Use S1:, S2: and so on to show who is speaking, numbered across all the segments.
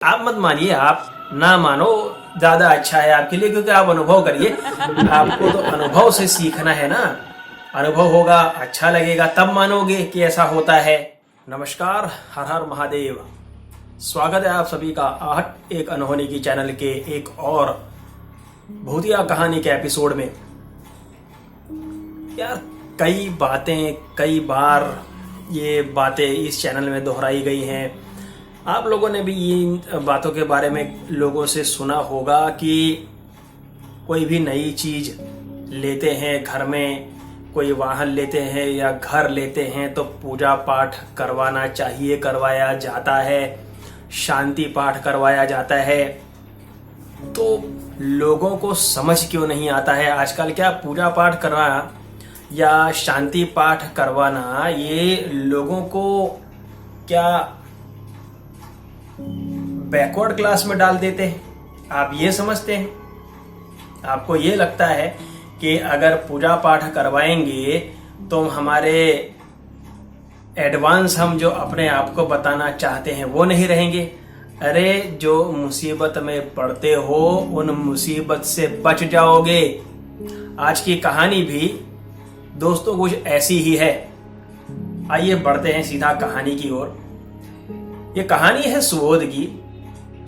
S1: आप मत मानिए, आप ना मानो ज्यादा अच्छा है आपके लिए, क्योंकि आप अनुभव करिए। आपको तो अनुभव से सीखना है ना। अनुभव होगा, अच्छा लगेगा, तब मानोगे कि ऐसा होता है। नमस्कार, हर हर महादेव। स्वागत है आप सभी का आहट एक अनहोनी की चैनल के एक और भूतिया कहानी के एपिसोड में। यार, कई बातें कई बार ये बातें इस चैनल में दोहराई गई हैं। आप लोगों ने भी इन बातों के बारे में लोगों से सुना होगा कि कोई भी नई चीज लेते हैं, घर में कोई वाहन लेते हैं या घर लेते हैं तो पूजा पाठ करवाना चाहिए, करवाया जाता है, शांति पाठ करवाया जाता है। तो लोगों को समझ क्यों नहीं आता है आजकल, क्या पूजा पाठ करवाना या शांति पाठ करवाना ये लोगों को क्या बैकवर्ड क्लास में डाल देते हैं? आप ये समझते हैं, आपको ये लगता है कि अगर पूजा पाठ करवाएंगे तो हमारे एडवांस हम जो अपने आप को बताना चाहते हैं वो नहीं रहेंगे। अरे, जो मुसीबत में पड़ते हो उन मुसीबत से बच जाओगे। आज की कहानी भी दोस्तों कुछ ऐसी ही है। आइए बढ़ते हैं सीधा कहानी की ओर। ये कहानी है सुबोध की।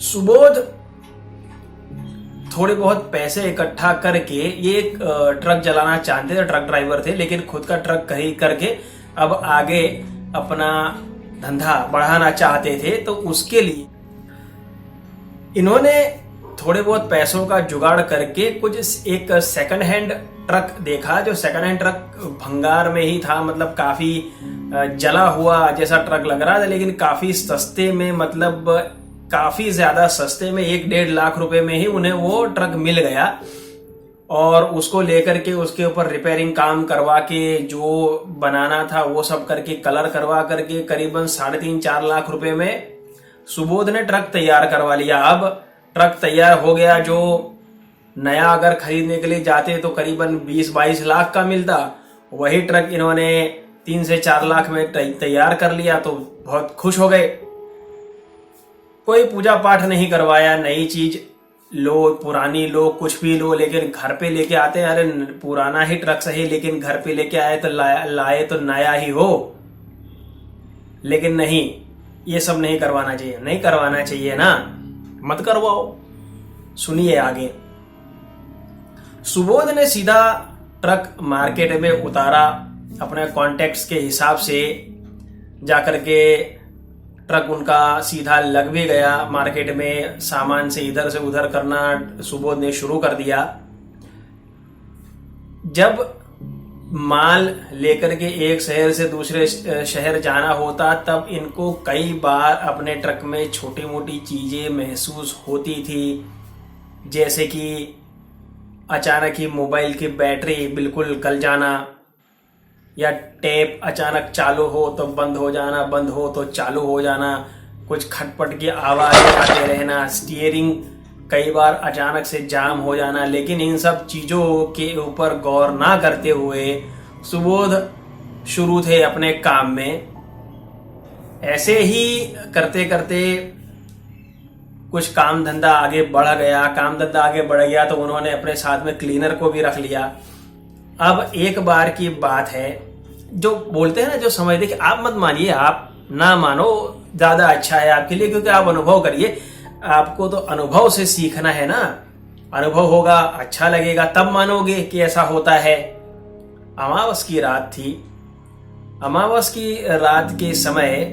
S1: सुबोध थोड़े बहुत पैसे इकट्ठा करके ये एक ट्रक चलाना चाहते थे, ट्रक ड्राइवर थे, लेकिन खुद का ट्रक खरीद करके अब आगे अपना धंधा बढ़ाना चाहते थे। तो उसके लिए इन्होंने थोड़े बहुत पैसों का जुगाड़ करके कुछ एक सेकंड हैंड ट्रक देखा। जो सेकंड हैंड ट्रक भंगार में ही था, मतलब काफी जला हुआ जैसा ट्रक लग रहा था, लेकिन काफी सस्ते में, मतलब काफी ज्यादा सस्ते में, 1-1.5 लाख रुपए में ही उन्हें वो ट्रक मिल गया। और उसको लेकर के उसके ऊपर रिपेयरिंग काम करवा के, जो बनाना था वो सब करके, कलर करवा करके करीबन 3.5-4 लाख रुपए में सुबोध ने ट्रक तैयार करवा लिया। अब ट्रक तैयार हो गया। जो नया अगर खरीदने के लिए जाते तो करीबन 20-22 लाख का मिलता, वही ट्रक इन्होंने 3 से 4 लाख में तैयार कर लिया। तो बहुत खुश हो गए। कोई पूजा पाठ नहीं करवाया, नई चीज लो, पुरानी लो, कुछ भी लो, लेकिन घर पे लेके आते हैं। अरे, पुराना ही ट्रक सही, लेकिन घर पे लेके आए तो लाए तो नया ही हो। लेकिन नहीं, ये सब नहीं करवाना चाहिए, नहीं करवाना चाहिए ना, मत करवाओ। सुनिए आगे। सुबोध ने सीधा ट्रक मार्केट में उतारा। अपने कॉन्टेक्ट्स के हिसाब से जाकर के ट्रक उनका सीधा लग भी गया। मार्केट में सामान से इधर से उधर करना सुबोध ने शुरू कर दिया। जब माल लेकर के एक शहर से दूसरे शहर जाना होता, तब इनको कई बार अपने ट्रक में छोटी मोटी चीजें महसूस होती थी। जैसे कि अचानक ही मोबाइल की बैटरी बिल्कुल गल जाना, या टेप अचानक चालू हो तो बंद हो जाना, बंद हो तो चालू हो जाना, कुछ खटपट की आवाजें आते रहना, स्टीयरिंग कई बार अचानक से जाम हो जाना। लेकिन इन सब चीजों के ऊपर गौर ना करते हुए सुबोध शुरू थे अपने काम में। ऐसे ही करते करते कुछ काम धंधा आगे बढ़ गया। काम धंधा आगे बढ़ गया तो उन्होंने अपने साथ में क्लीनर को भी रख लिया। अब एक बार की बात है, जो बोलते हैं ना, जो समझ देखिए, आप मत मानिए, आप ना मानो ज्यादा अच्छा है आपके लिए, क्योंकि आप अनुभव करिए। आपको तो अनुभव से सीखना है ना। अनुभव होगा, अच्छा लगेगा, तब मानोगे कि ऐसा होता है। अमावस की रात थी। अमावस की रात के समय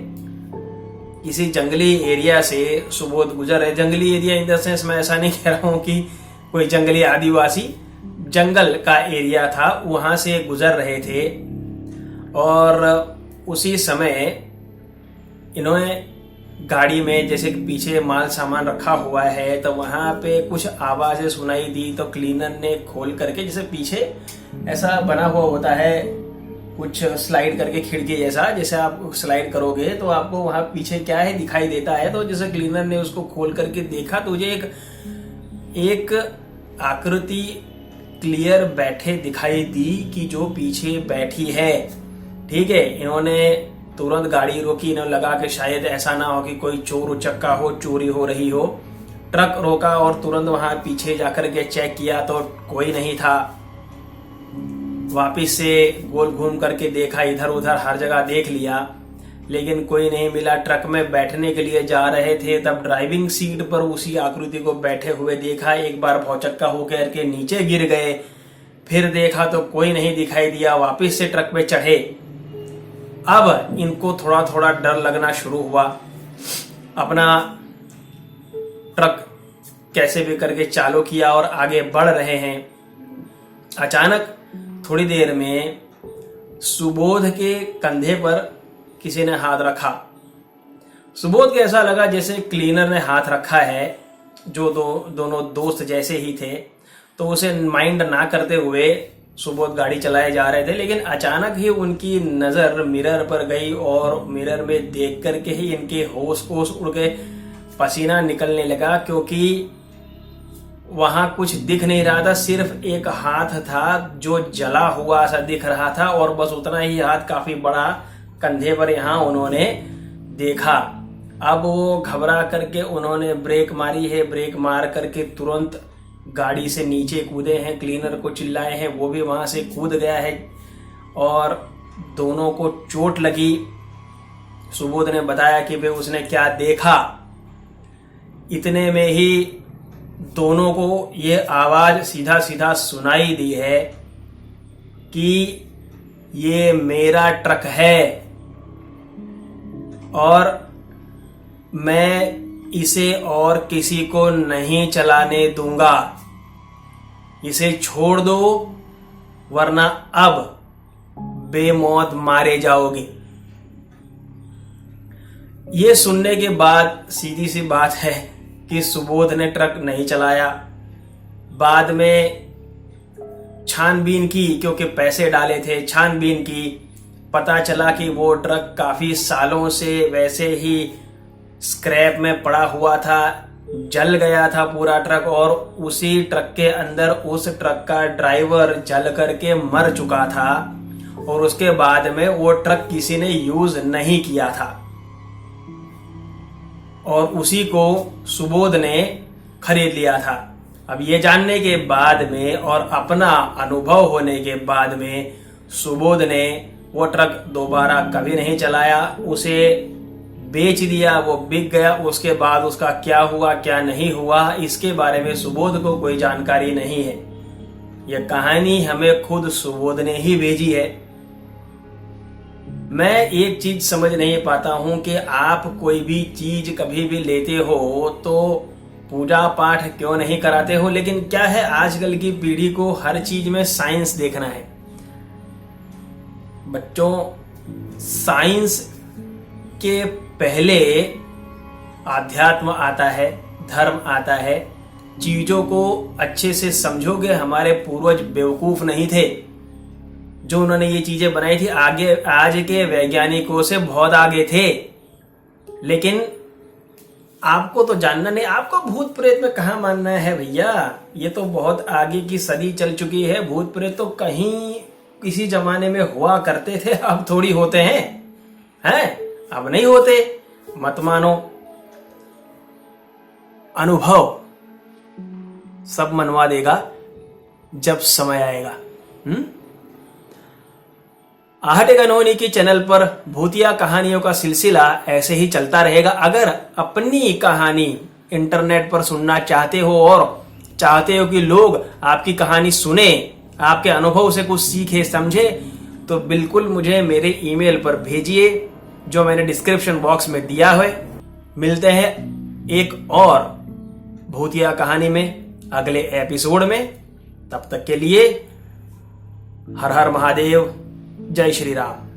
S1: किसी जंगली एरिया से सुबोध गुजर रहे। जंगली एरिया इन द सेंस, मैं ऐसा नहीं कह रहा हूं कि कोई जंगली आदिवासी, जंगल का एरिया था, वहां से गुजर रहे थे। और उसी समय इन्होंने गाड़ी में, जैसे पीछे माल सामान रखा हुआ है, तो वहां पे कुछ आवाजें सुनाई दी। तो क्लीनर ने खोल करके, जैसे पीछे ऐसा बना हुआ होता है कुछ स्लाइड करके खिड़की जैसा, जैसे आप स्लाइड करोगे तो आपको वहां पीछे क्या है दिखाई देता है। तो जैसे क्लीनर ने उसको खोल करके देखा तो मुझे एक आकृति क्लियर बैठे दिखाई दी कि जो पीछे बैठी है। ठीक है, इन्होंने तुरंत गाड़ी रोकी, न लगा कि शायद ऐसा ना हो कि कोई चोर उचक्का हो, चोरी हो रही हो। ट्रक रोका और तुरंत वहां पीछे जाकर के चेक किया तो कोई नहीं था। वापिस से गोल घूम करके देखा, इधर उधर हर जगह देख लिया, लेकिन कोई नहीं मिला। ट्रक में बैठने के लिए जा रहे थे, तब ड्राइविंग सीट पर उसी आकृति को बैठे हुए देखा। एक बार भौचक्का होकर के नीचे गिर गए, फिर देखा तो कोई नहीं दिखाई दिया। वापिस से ट्रक पे चढ़े। अब इनको थोड़ा थोड़ा डर लगना शुरू हुआ। अपना ट्रक कैसे भी करके चालू किया और आगे बढ़ रहे हैं। अचानक थोड़ी देर में सुबोध के कंधे पर किसी ने हाथ रखा। सुबोध को ऐसा लगा जैसे क्लीनर ने हाथ रखा है। जो दोनों दोस्त जैसे ही थे, तो उसे माइंड ना करते हुए सुबोध गाड़ी चलाए जा रहे थे। लेकिन अचानक ही उनकी नजर मिरर पर गई और मिरर में देख करके ही इनके होश उड़ के पसीना निकलने लगा, क्योंकि वहां कुछ दिख नहीं रहा था। सिर्फ एक हाथ था जो जला हुआ सा दिख रहा था, और बस उतना ही हाथ, काफी बड़ा, कंधे पर यहां उन्होंने देखा। अब वो घबरा करके उन्होंने ब्रेक मारी है। ब्रेक मार करके तुरंत गाड़ी से नीचे कूदे हैं। क्लीनर को चिल्लाए हैं, वो भी वहां से कूद गया है और दोनों को चोट लगी। सुबोध ने बताया कि वे उसने क्या देखा। इतने में ही दोनों को ये आवाज सीधा सीधा सुनाई दी है कि ये मेरा ट्रक है और मैं इसे और किसी को नहीं चलाने दूंगा। इसे छोड़ दो वरना अब बेमौत मारे जाओगे। ये सुनने के बाद सीधी सी बात है कि सुबोध ने ट्रक नहीं चलाया। बाद में छानबीन की, क्योंकि पैसे डाले थे, छानबीन की, पता चला कि वो ट्रक काफी सालों से वैसे ही स्क्रैप में पड़ा हुआ था, जल गया था पूरा ट्रक, और उसी ट्रक के अंदर उस ट्रक का ड्राइवर जल करके मर चुका था, और उसके बाद में वो ट्रक किसी ने यूज नहीं किया था, और उसी को सुबोध ने खरीद लिया था। अब ये जानने के बाद में और अपना अनुभव होने के बाद में सुबोध ने वो ट्रक दोबारा कभी नहीं चलाया, उसे बेच दिया, वो बिक गया। उसके बाद उसका क्या हुआ क्या नहीं हुआ, इसके बारे में सुबोध को कोई जानकारी नहीं है। यह कहानी हमें खुद सुबोध ने ही भेजी है। मैं एक चीज समझ नहीं पाता हूं कि आप कोई भी चीज कभी भी लेते हो तो पूजा पाठ क्यों नहीं कराते हो, लेकिन क्या है आजकल की पीढ़ी को हर चीज में साइंस देखना है। बच्चों, साइंस के पहले आध्यात्म आता है, धर्म आता है। चीजों को अच्छे से समझोगे। हमारे पूर्वज बेवकूफ नहीं थे जो उन्होंने ये चीजें बनाई थी, आगे आज के वैज्ञानिकों से बहुत आगे थे। लेकिन आपको तो जानना नहीं, आपको भूत प्रेत में कहाँ मानना है भैया। ये तो बहुत आगे की सदी चल चुकी है। भूत प्रेत तो कहीं किसी जमाने में हुआ करते थे, अब थोड़ी होते हैं? अब नहीं होते। मत मानो। अनुभव सब मनवा देगा जब समय आएगा। आहट कानूनी की चैनल पर भूतिया कहानियों का सिलसिला ऐसे ही चलता रहेगा। अगर अपनी कहानी इंटरनेट पर सुनना चाहते हो और चाहते हो कि लोग आपकी कहानी सुने, आपके अनुभव से कुछ सीखे समझे, तो बिल्कुल मुझे मेरे ईमेल पर भेजिए जो मैंने डिस्क्रिप्शन बॉक्स में दिया है। मिलते हैं एक और भूतिया कहानी में अगले एपिसोड में। तब तक के लिए हर हर महादेव, जय श्री राम।